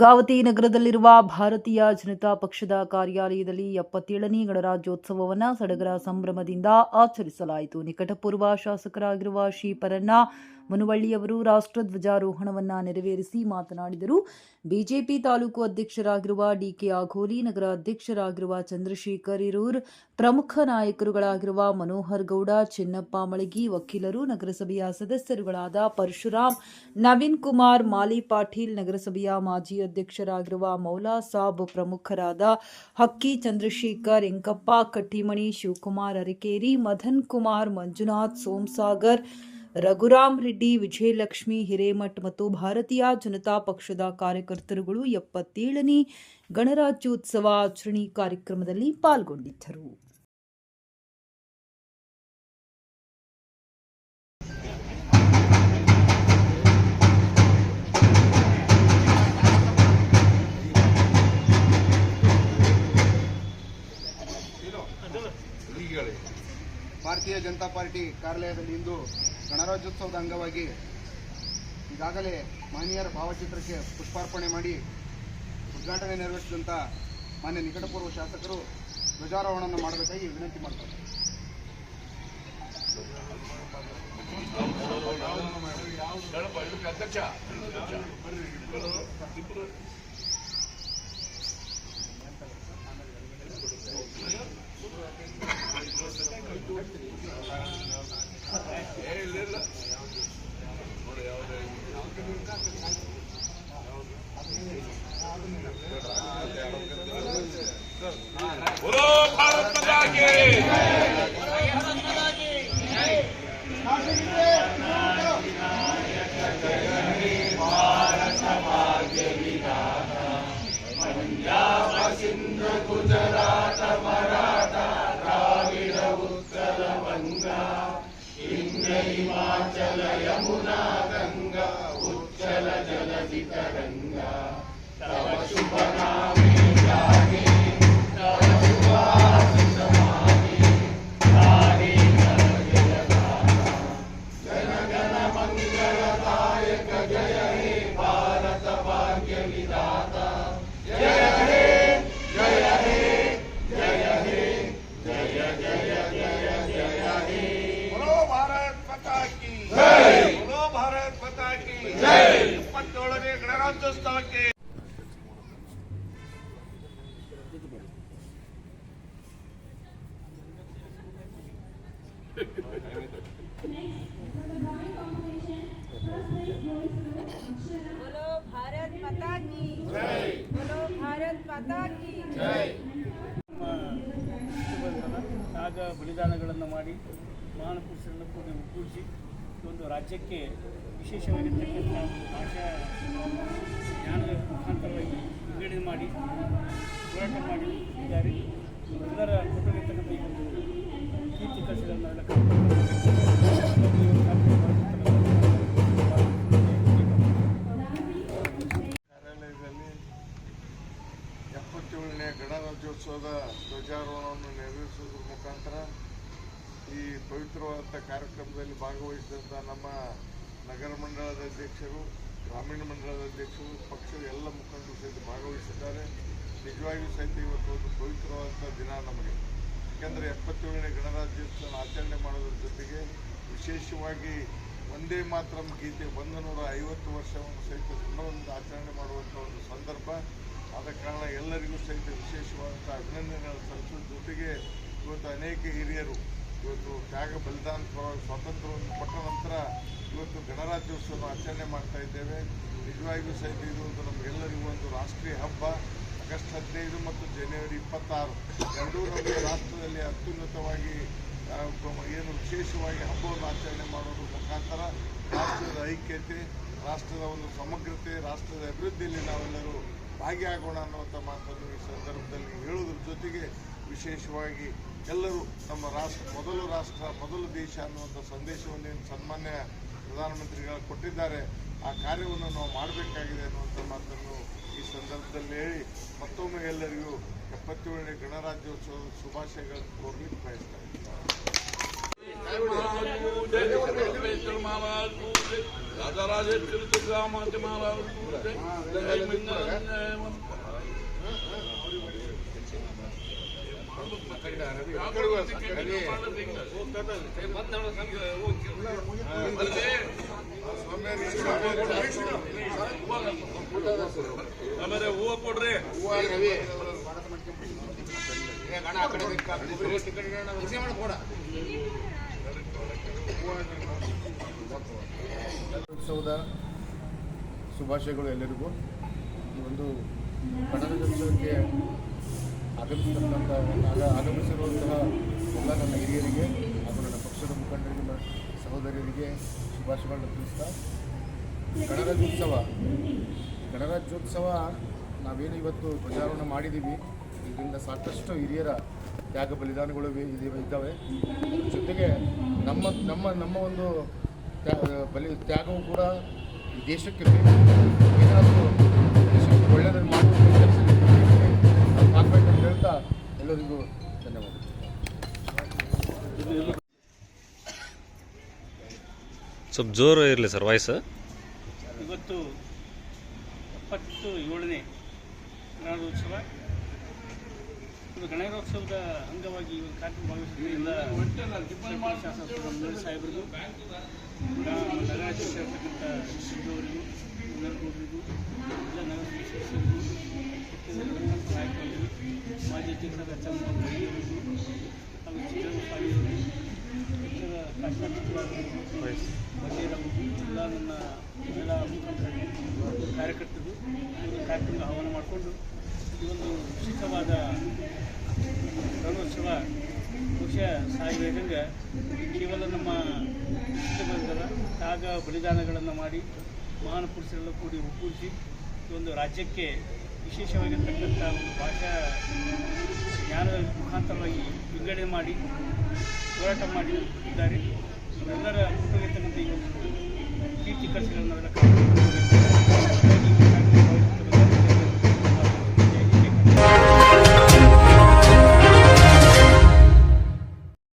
ಗಂಗಾವತಿ ನಗರದಲ್ಲಿರುವ ಭಾರತೀಯ ಜನತಾ ಪಕ್ಷದ ಕಾರ್ಯಾಲಯದಲ್ಲಿ 77ನೇ ಗಣರಾಜ್ಯೋತ್ಸವವನ್ನು ಸಡಗರ ಸಂಭ್ರಮದಿಂದ ಆಚರಿಸಲಾಯಿತು. ನಿಕಟಪೂರ್ವ ಶಾಸಕರಾಗಿರುವ ಶ್ರೀ ಪರನ್ನ ಮುನವಳ್ಳಿಯವರು ರಾಷ್ಟ್ರಧ್ವಜಾರೋಹಣವನ್ನು ನೆರವೇರಿಸಿ ಮಾತನಾಡಿದರು. ಬಿಜೆಪಿ ತಾಲೂಕು ಅಧ್ಯಕ್ಷರಾಗಿರುವ ಡಿಕೆ ಆಘೋಲಿ, ನಗರ ಅಧ್ಯಕ್ಷರಾಗಿರುವ ಚಂದ್ರಶೇಖರ್ ಹಿರೂರ್, ಪ್ರಮುಖ ನಾಯಕರುಗಳಾಗಿರುವ ಮನೋಹರ್ ಗೌಡ, ಚಿನ್ನಪ್ಪ ಮಳಗಿ, ವಕೀಲರು, ನಗರಸಭೆಯ ಸದಸ್ಯರುಗಳಾದ ಪರಶುರಾಮ್, ನವೀನ್ ಕುಮಾರ್, ಮಾಲಿ ಪಾಟೀಲ್, ನಗರಸಭೆಯ ಮಾಜಿ ಅಧ್ಯಕ್ಷರಾಗಿರುವ ಮೌಲಾ ಸಾಬ್, ಪ್ರಮುಖರಾದ ಹಕ್ಕಿ ಚಂದ್ರಶೇಖರ್, ಎಂಕಪ್ಪ ಕಟ್ಟಿಮಣಿ, ಶಿವಕುಮಾರ್ ಅರಕೇರಿ, ಮದನ್ ಕುಮಾರ್, ಮಂಜುನಾಥ್, ಸೋಮಸಾಗರ್, ರಘುರಾಮ್ ರೆಡ್ಡಿ, ವಿಜಯಲಕ್ಷ್ಮಿ ಹಿರೇಮಠ್ ಮತ್ತು ಭಾರತೀಯ ಜನತಾ ಪಕ್ಷದ ಕಾರ್ಯಕರ್ತರುಗಳು 77ನೇ ಗಣರಾಜ್ಯೋತ್ಸವ ಆಚರಣೆ ಕಾರ್ಯಕ್ರಮದಲ್ಲಿ ಪಾಲ್ಗೊಂಡಿದ್ದರು. ಭಾರತೀಯ ಜನತಾ ಪಾರ್ಟಿ ಕಾರ್ಯಾಲಯದಲ್ಲಿ ಇಂದು ಗಣರಾಜ್ಯೋತ್ಸವದ ಅಂಗವಾಗಿ ಈಗಾಗಲೇ ಮಾನ್ಯರ ಭಾವಚಿತ್ರಕ್ಕೆ ಪುಷ್ಪಾರ್ಪಣೆ ಮಾಡಿ ಉದ್ಘಾಟನೆ ನೆರವೇರಿಸಿದಂಥ ಮಾನ್ಯ ನಿಕಟಪೂರ್ವ ಶಾಸಕರು ಧ್ವಜಾರೋಹಣವನ್ನು ಮಾಡಬೇಕಾಗಿ ವಿನಂತಿ ಮಾಡ್ತಾರೆ. बोलो भारत माता की पंजाब सिंध गुजरात मराठा द्राविड उत्कल बंगा इंद्र हिमाचल यमुना गंगा उच्चल जलधि तरंगा तव शुभ नामे जागे तव शुभाशिष मागे तारे जगदाता जन गण मंगलदायक जय हे भारत भाग्य विधाता जय हे जय हे जय हे जय जय जय जय हे बोलो भारत माता की जय बोलो भारत माता की जय 77ನೇ ಗಣರಾಜ್ಯೋತ್ಸವಕ್ಕೆ बोलो भारत माता की जय बोलो भारत माता की जय ತ್ಯಾಗ ಬಲಿದಾನಗಳನ್ನು ಮಾಡಿ ಮಹಾನ್ ಪುರುಷರನ್ನು ಒಗ್ಗೂಡಿಸಿ ಒಂದು ರಾಜ್ಯಕ್ಕೆ ವಿಶೇಷವಾಗಿರ್ತಕ್ಕಂಥ ಭಾಷಾ ಜ್ಞಾನದ ಮುಖಾಂತರವಾಗಿ ವಿಂಗಡಣೆ ಮಾಡಿ ಹೋರಾಟ ಮಾಡಿ ಇದ್ದಾರೆ. ಎಲ್ಲರ ಕೊಟ್ಟಿರ್ತಕ್ಕಂಥ ಈ ಒಂದು ಕೀರ್ತಿ ಕಲಿಸಿದನ್ನೆಲ್ಲ ಕಾರ್ಯಾಲಯದಲ್ಲಿ 77ನೇ ಗಣರಾಜ್ಯೋತ್ಸವದ ಧ್ವಜಾರೋಹಣವನ್ನು ನೆರವೇರಿಸುವುದರ ಮುಖಾಂತರ ಈ ಪವಿತ್ರವಾದ ಕಾರ್ಯಕ್ರಮದಲ್ಲಿ ಭಾಗವಹಿಸಿದಂಥ ನಮ್ಮ ನಗರ ಮಂಡಳದ ಅಧ್ಯಕ್ಷರು, ಗ್ರಾಮೀಣ ಮಂಡಳದ ಅಧ್ಯಕ್ಷರು, ಪಕ್ಷದ ಎಲ್ಲ ಮುಖಂಡರು ಸಹಿತ ಭಾಗವಹಿಸಿದ್ದಾರೆ. ನಿಜವಾಗಿಯೂ ಸಹಿತ ಇವತ್ತು ಒಂದು ಪವಿತ್ರವಾದಂಥ ದಿನ ನಮಗೆ. ಯಾಕೆಂದರೆ 77ನೇ ಗಣರಾಜ್ಯೋತ್ಸವ ಆಚರಣೆ ಮಾಡೋದ್ರ ಜೊತೆಗೆ ವಿಶೇಷವಾಗಿ ಒಂದೇ ಮಾತರಂ ಗೀತೆ 150 ವರ್ಷವನ್ನು ಸಹಿತ ಸಂಭ್ರಮದಿಂದ ಆಚರಣೆ ಮಾಡುವಂಥ ಒಂದು ಸಂದರ್ಭ. ಆದ ಕಾರಣ ಎಲ್ಲರಿಗೂ ಸಹಿತ ವಿಶೇಷವಾದಂಥ ಅಭಿನಂದನೆಗಳನ್ನು ಸಲ್ಲಿಸುವ ಜೊತೆಗೆ ಇವತ್ತು ಅನೇಕ ಹಿರಿಯರು ಇವತ್ತು ತ್ಯಾಗ ಬಲಿದಾನ ಸ್ವಾತಂತ್ರ್ಯವನ್ನು ಕೊಟ್ಟ ನಂತರ ಇವತ್ತು ಗಣರಾಜ್ಯೋತ್ಸವ ಆಚರಣೆ ಮಾಡ್ತಾ ಇದ್ದೇವೆ. ನಿಜವಾಗಿಯೂ ಸಹಿತ ಇದು ಒಂದು ನಮಗೆಲ್ಲರಿಗೂ ಒಂದು ರಾಷ್ಟ್ರೀಯ ಹಬ್ಬ. ಆಗಸ್ಟ್ 15 ಮತ್ತು ಜನವರಿ 26 ಎರಡೂ ನಮಗೆ ರಾಷ್ಟ್ರದಲ್ಲಿ ಅತ್ಯುನ್ನತವಾಗಿ ಏನು ವಿಶೇಷವಾಗಿ ಹಬ್ಬವನ್ನು ಆಚರಣೆ ಮಾಡೋದ್ರ ಮುಖಾಂತರ ರಾಷ್ಟ್ರದ ಐಕ್ಯತೆ, ರಾಷ್ಟ್ರದ ಒಂದು ಸಮಗ್ರತೆ, ರಾಷ್ಟ್ರದ ಅಭಿವೃದ್ಧಿಯಲ್ಲಿ ನಾವೆಲ್ಲರೂ ಭಾಗಿಯಾಗೋಣ ಅನ್ನುವಂಥ ಮಾತನ್ನು ಈ ಸಂದರ್ಭದಲ್ಲಿ ಹೇಳೋದ್ರ ಜೊತೆಗೆ ವಿಶೇಷವಾಗಿ ಎಲ್ಲರೂ ನಮ್ಮ ಮೊದಲು ದೇಶ ಅನ್ನುವಂಥ ಸಂದೇಶವನ್ನು ಸನ್ಮಾನ್ಯ ಪ್ರಧಾನಮಂತ್ರಿಗಳು ಕೊಟ್ಟಿದ್ದಾರೆ. ಆ ಕಾರ್ಯವನ್ನು ನಾವು ಮಾಡಬೇಕಾಗಿದೆ ಅನ್ನುವಂಥ ಮಾತನ್ನು ಈ ಸಂದರ್ಭದಲ್ಲಿ ಹೇಳಿ ಮತ್ತೊಮ್ಮೆ ಎಲ್ಲರಿಗೂ 77ನೇ ಗಣರಾಜ್ಯೋತ್ಸವದ ಶುಭಾಶಯಗಳನ್ನು ಕೋರಲಿಕ್ಕೆ ಬಯಸ್ತಾ ಇದ್ದೀನಿ. महाराज राजा राजेश्वर तुकाराम महाराज ಆಮೇಲೆ ಹೂವು ಕೊಡ್ರಿ ಉತ್ಸವದ ಶುಭಾಶಯಗಳು ಎಲ್ಲರಿಗೂ. ಈ ಒಂದು ಗಣರಾಜ್ಯೋತ್ಸವಕ್ಕೆ ಆಗಮಿಸಿರುವಂತಹ ಎಲ್ಲ ನನ್ನ ಹಿರಿಯರಿಗೆ ಹಾಗೂ ನನ್ನ ಪಕ್ಷದ ಮುಖಂಡರಿಗೆ ಸಹೋದರರಿಗೆ ಶುಭಾಶಯಗಳನ್ನು ತಿಳಿಸ್ತಾ, ಗಣರಾಜ್ಯೋತ್ಸವ ನಾವೇನು ಇವತ್ತು ಧ್ವಜಾರೋಹಣ ಮಾಡಿದ್ದೀವಿ, ಇದರಿಂದ ಸಾಕಷ್ಟು ಹಿರಿಯರ ತ್ಯಾಗ ಬಲಿದಾನಗಳು ಇದ್ದಾವೆ. ಜೊತೆಗೆ ನಮ್ಮ ಒಂದು ತ್ಯಾಗವು ಕೂಡ ಈ ದೇಶಕ್ಕೆ ಏನಾದರೂ ದೇಶಕ್ಕೆ ಒಳ್ಳೆಯದನ್ನು ಮಾಡುವ ಕೆಲಸದಲ್ಲಿ ಆಗಬೇಕಂತ ಹೇಳ್ತಾ ಎಲ್ಲರಿಗೂ ಧನ್ಯವಾದ. ಸ್ವಲ್ಪ ಜೋರು ಇರಲಿ ಸರ್ ವಾಯ್ಸ್. ಇವತ್ತು 77ನೇ ಗಣರಾಜ್ಯೋತ್ಸವ. ಇದು ಗಣರಾಜ್ಯೋತ್ಸವದ ಅಂಗವಾಗಿ ಈ ಒಂದು ಕಾರ್ಯಕ್ರಮ ಭಾಗವಹಿಸಿದ ಶಾಸಕರು ಸಾಹೇಬರಿಗೂ, ನಗರಾಧ್ಯಕ್ಷ ಇರ್ತಕ್ಕಂಥ ಸಿದ್ದವರಿಗೂ, ನಗರಗೌಡರಿಗೂ, ಎಲ್ಲ ನಗರ ಸದಸ್ಯರಿಗೂ, ನಾಯಕರಿಗೂ, ಮಾಜಿ ಅಧ್ಯಕ್ಷರಾದ ಚಂದ್ರಬಾಬು ಹಾಗೂ ಚಿತ್ರಸ್ವಾಮಿಯವರಿಗೂ, ಪಕ್ಷದ ಕಾಶ್ಮೀರ ಎಲ್ಲ ನನ್ನ ಎಲ್ಲ ಕಾರ್ಯಕರ್ತರು ಒಂದು ಕಾರ್ಯಕ್ರಮದ ಆಹ್ವಾನ ಮಾಡಿಕೊಂಡು ಈ ಒಂದು ವಿಶಿಷ್ಟವಾದ ಗಣೋತ್ಸವ ಬಹುಶಃ ಸಾಗಿ ಹೇಳಿದಂಗೆ ಕೇವಲ ನಮ್ಮ ಬಂದರ ತ್ಯಾಗ ಬಲಿದಾನಗಳನ್ನು ಮಾಡಿ ಮಹಾನ್ ಪುರುಷರೆಲ್ಲ ಕೂಡಿ ಒಗ್ಗೂಡಿಸಿ ಈ ಒಂದು ರಾಜ್ಯಕ್ಕೆ ವಿಶೇಷವಾಗಿರ್ತಕ್ಕಂಥ ಒಂದು ಭಾಷಾ ಜ್ಞಾನದ ಮುಖಾಂತರವಾಗಿ ವಿಂಗಡಣೆ ಮಾಡಿ ಹೋರಾಟ ಮಾಡಿದ್ದಾರೆ. ಅವರೆಲ್ಲರ ಕುಟುಂಬ ಈ ಒಂದು ಕೀರ್ತಿ ಕನಸುಗಳನ್ನು ನಾವೆಲ್ಲ